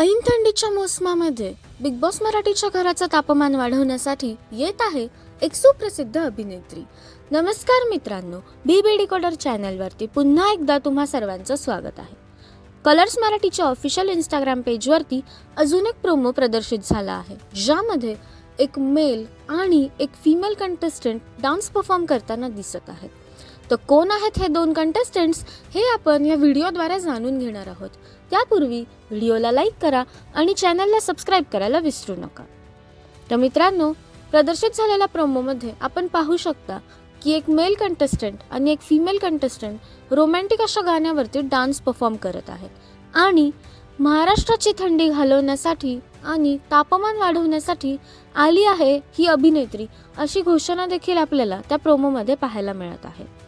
ऐन थंडीच्या मोसमामध्ये big boss मराठीच्या घराचं तापमान वाढवण्यासाठी येत आहे एक सुप्रसिद्ध अभिनेत्री. नमस्कार मित्रांनो, बी डिकोडर चॅनलवरती पुन्हा एकदा तुम्हा सर्वांचं स्वागत आहे. कलर्स मराठीच्या ऑफिशियल इंस्टाग्राम पेजवरती अजून एक प्रोमो प्रदर्शित झाला आहे, ज्यामध्ये एक मेल आणि एक फिमेल कंटेस्टंट डान्स परफॉर्म करताना दिसत आहेत. तर कोण आहेत हे दोन कंटेस्टंट्स हे आपण या व्हिडिओद्वारे जाणून घेणार आहोत. त्यापूर्वी व्हिडिओला लाईक करा आणि चॅनलला सबस्क्राईब करायला विसरू नका. तर मित्रांनो, प्रदर्शित झालेल्या प्रोमोमध्ये आपण पाहू शकता की एक मेल कंटेस्टंट आणि एक फिमेल कंटेस्टंट रोमॅन्टिक अशा गाण्यावरती डान्स परफॉर्म करत आहेत आणि महाराष्ट्राची थंडी घालवण्यासाठी आणि तापमान वाढवण्यासाठी आली आहे ही अभिनेत्री अशी घोषणा देखील आपल्याला त्या प्रोमोमध्ये पाहायला मिळत आहे.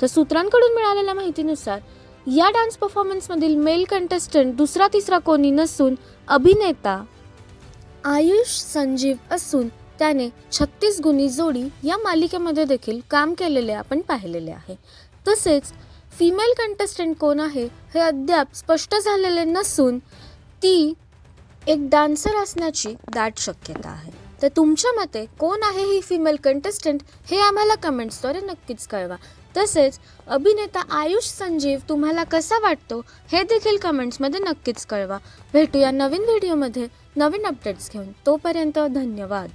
तर सूत्रांकडून मिळालेल्या माहितीनुसार या डान्स परफॉर्मन्समधील मेल कंटेस्टंट दुसरा तिसरा कोणी नसून अभिनेता आयुष संजीव असून त्याने 36 गुणी जोडी या मालिकेमध्ये देखील काम केलेले आपण पाहिलेले आहे. तसेच फिमेल कंटेस्टंट कोण आहे हे अद्याप स्पष्ट झालेले नसून ती एक डान्सर असण्याची दाट शक्यता आहे. तर तुमच्या मते कोण आहे ही फिमेल कंटेस्टंट हे आम्हाला कमेंट्सद्वारे नक्कीच कळवा. तसेच अभिनेता आयुष संजीव तुम्हाला कसा वाटतो हे देखील कमेंट्समध्ये नक्कीच कळवा. भेटूया नवीन व्हिडिओमध्ये नवीन अपडेट्स घेऊन. तोपर्यंत धन्यवाद.